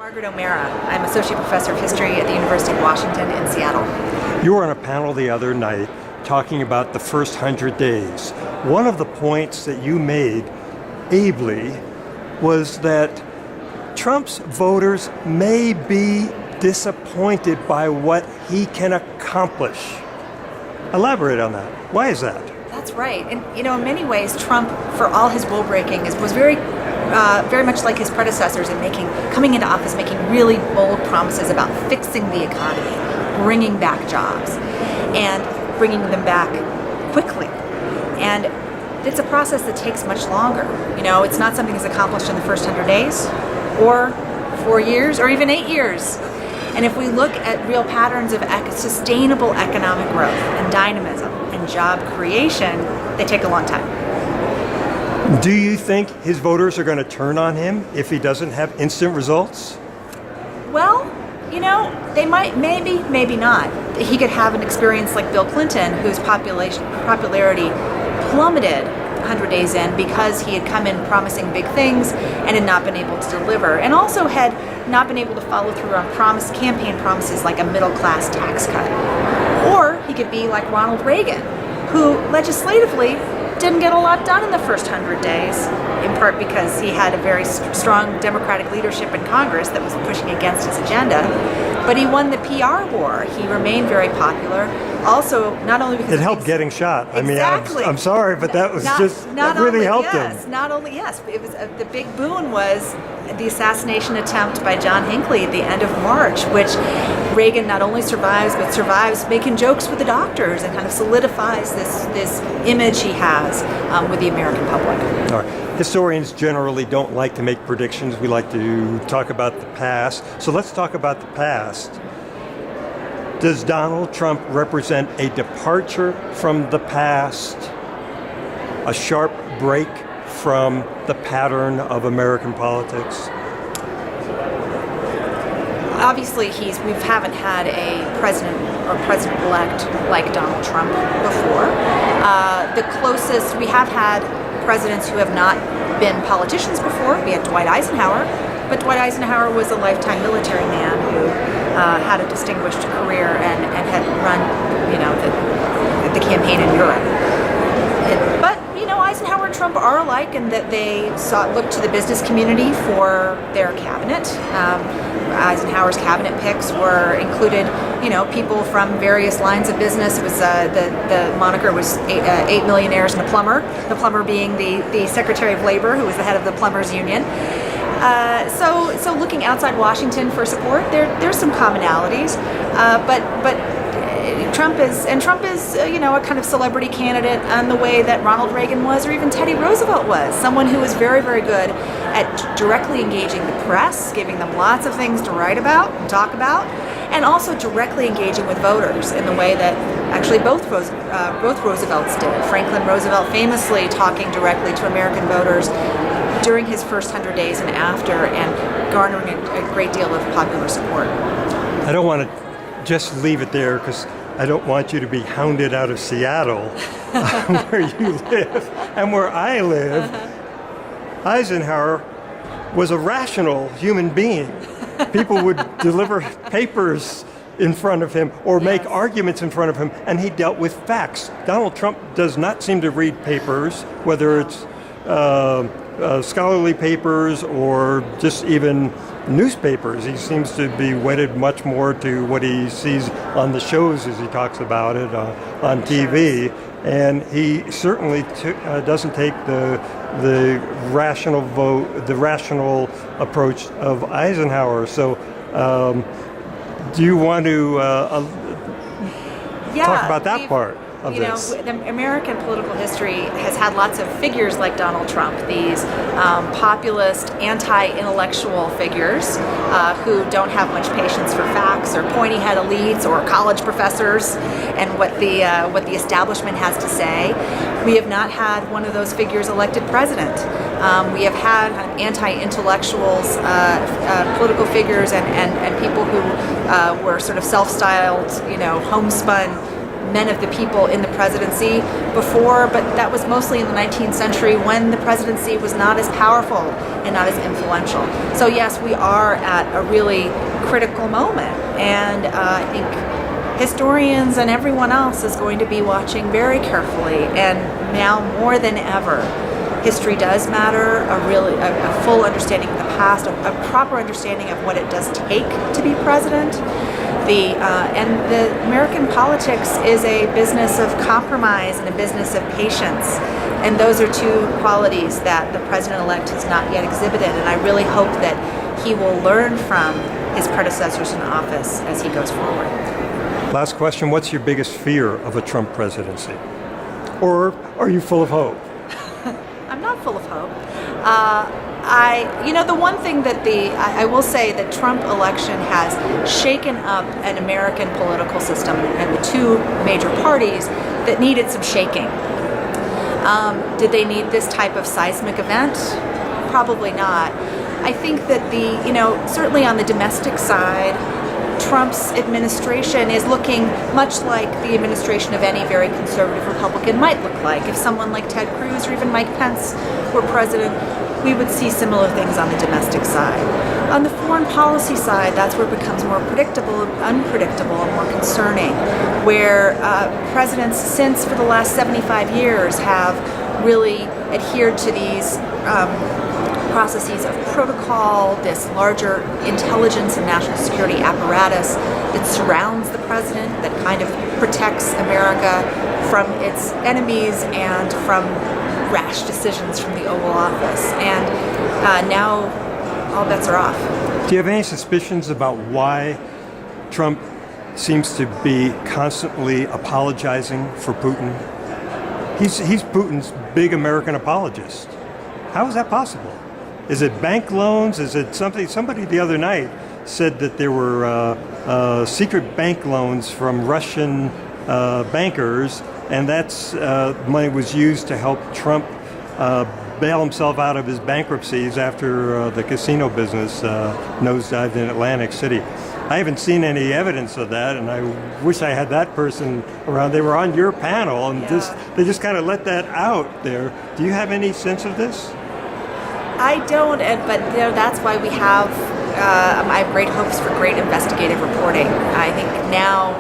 Margaret O'Mara. I'm Associate Professor of History at the University of Washington in Seattle. You were on a panel the other night talking about the first 100 days. One of the points that you made ably was that Trump's voters may be disappointed by what he can accomplish. Elaborate on that. Why is that? That's right. And, in many ways, Trump, for all his rule breaking, was very much like his predecessors in coming into office, making really bold promises about fixing the economy, bringing back jobs, and bringing them back quickly. And it's a process that takes much longer. It's not something that's accomplished in the first 100 days, or 4 years, or even 8 years. And if we look at real patterns of sustainable economic growth and dynamism and job creation, they take a long time. Do you think his voters are going to turn on him if he doesn't have instant results? Well, they might, maybe not. He could have an experience like Bill Clinton, whose popularity plummeted 100 days in because he had come in promising big things and had not been able to deliver, and also had not been able to follow through on campaign promises like a middle-class tax cut. Or he could be like Ronald Reagan, who legislatively didn't get a lot done in the first 100 days, in part because he had a very strong Democratic leadership in Congress that was pushing against his agenda. But he won the PR war. He remained very popular. Also, not only because it helped getting shot. Exactly. I'm sorry, but that was that really helped him. Not only, yes, it was the big boon was the assassination attempt by John Hinckley at the end of March, which Reagan not only survives, but survives making jokes with the doctors and kind of solidifies this image he has with the American public. All right. Historians generally don't like to make predictions. We like to talk about the past. So let's talk about the past. Does Donald Trump represent a departure from the past, a sharp break from the pattern of American politics? Obviously, we haven't had a president or president-elect like Donald Trump before. The closest, we have had presidents who have not been politicians before. We had Dwight Eisenhower, but Dwight Eisenhower was a lifetime military man who had a distinguished career and had run, the campaign in Europe. But Eisenhower and Trump are alike in that they looked to the business community for their cabinet. Eisenhower's cabinet picks included, people from various lines of business. It was the moniker was eight millionaires and a plumber. The plumber being the Secretary of Labor, who was the head of the Plumbers Union. So looking outside Washington for support, there's some commonalities, but Trump is a kind of celebrity candidate in the way that Ronald Reagan was, or even Teddy Roosevelt was, someone who was very, very good at directly engaging the press, giving them lots of things to write about and talk about, and also directly engaging with voters in the way that actually both Roosevelts did. Franklin Roosevelt famously talking directly to American voters during his first 100 days and after, and garnering a great deal of popular support. I don't want to just leave it there because I don't want you to be hounded out of Seattle, where you live and where I live. Eisenhower was a rational human being. People would deliver papers in front of him or make arguments in front of him, and he dealt with facts. Donald Trump does not seem to read papers, whether it's scholarly papers or just even newspapers. He seems to be wedded much more to what he sees on the shows as he talks about it on TV, and he certainly doesn't take the rational approach of Eisenhower. So do you want to talk about that part of this? The American political history has had lots of figures like Donald Trump, these populist, anti-intellectual figures who don't have much patience for facts or pointy-head elites or college professors and what the establishment has to say. We have not had one of those figures elected president. We have had kind of anti-intellectuals, political figures, and people who were sort of self-styled, homespun men of the people in the presidency before, but that was mostly in the 19th century when the presidency was not as powerful and not as influential. So yes, we are at a really critical moment, and I think historians and everyone else is going to be watching very carefully, and now more than ever, history does matter, a full understanding of the past, a proper understanding of what it does take to be president. And the American politics is a business of compromise and a business of patience. And those are two qualities that the president-elect has not yet exhibited. And I really hope that he will learn from his predecessors in office as he goes forward. Last question, what's your biggest fear of a Trump presidency? Or are you full of hope? I'm not full of hope. The one thing that I will say that Trump election has shaken up an American political system and the two major parties that needed some shaking. Did they need this type of seismic event? Probably not. I think that certainly on the domestic side, Trump's administration is looking much like the administration of any very conservative Republican might look like. If someone like Ted Cruz or even Mike Pence were president, we would see similar things on the domestic side. On the foreign policy side, that's where it becomes more unpredictable, and more concerning, where presidents since for the last 75 years have really adhered to these processes of protocol, this larger intelligence and national security apparatus that surrounds the president, that kind of protects America from its enemies and from rash decisions from the Oval Office. And now all bets are off. Do you have any suspicions about why Trump seems to be constantly apologizing for Putin? He's Putin's big American apologist. How is that possible? Is it bank loans? Is it something? Somebody the other night said that there were secret bank loans from Russian bankers, and that's money was used to help Trump bail himself out of his bankruptcies after the casino business nosedived in Atlantic City. I haven't seen any evidence of that, and I wish I had that person around. They were on your panel, and they just kind of let that out there. Do you have any sense of this? I don't, but that's why we have I have great hopes for great investigative reporting. I think now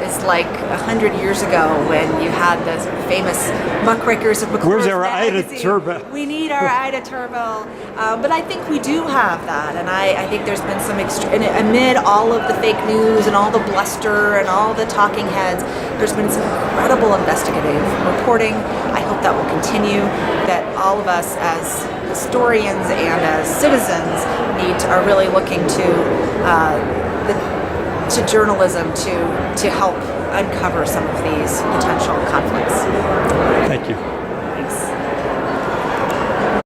is like 100 years ago when you had the famous muckrakers of McClure's Where's our Ida Turbo? We need our Ida Turbo. But I think we do have that, and I think there's been some amid all of the fake news and all the bluster and all the talking heads, there's been some incredible investigative reporting. I hope that will continue, that all of us as historians and as citizens are really looking to journalism to help uncover some of these potential conflicts. Thank you.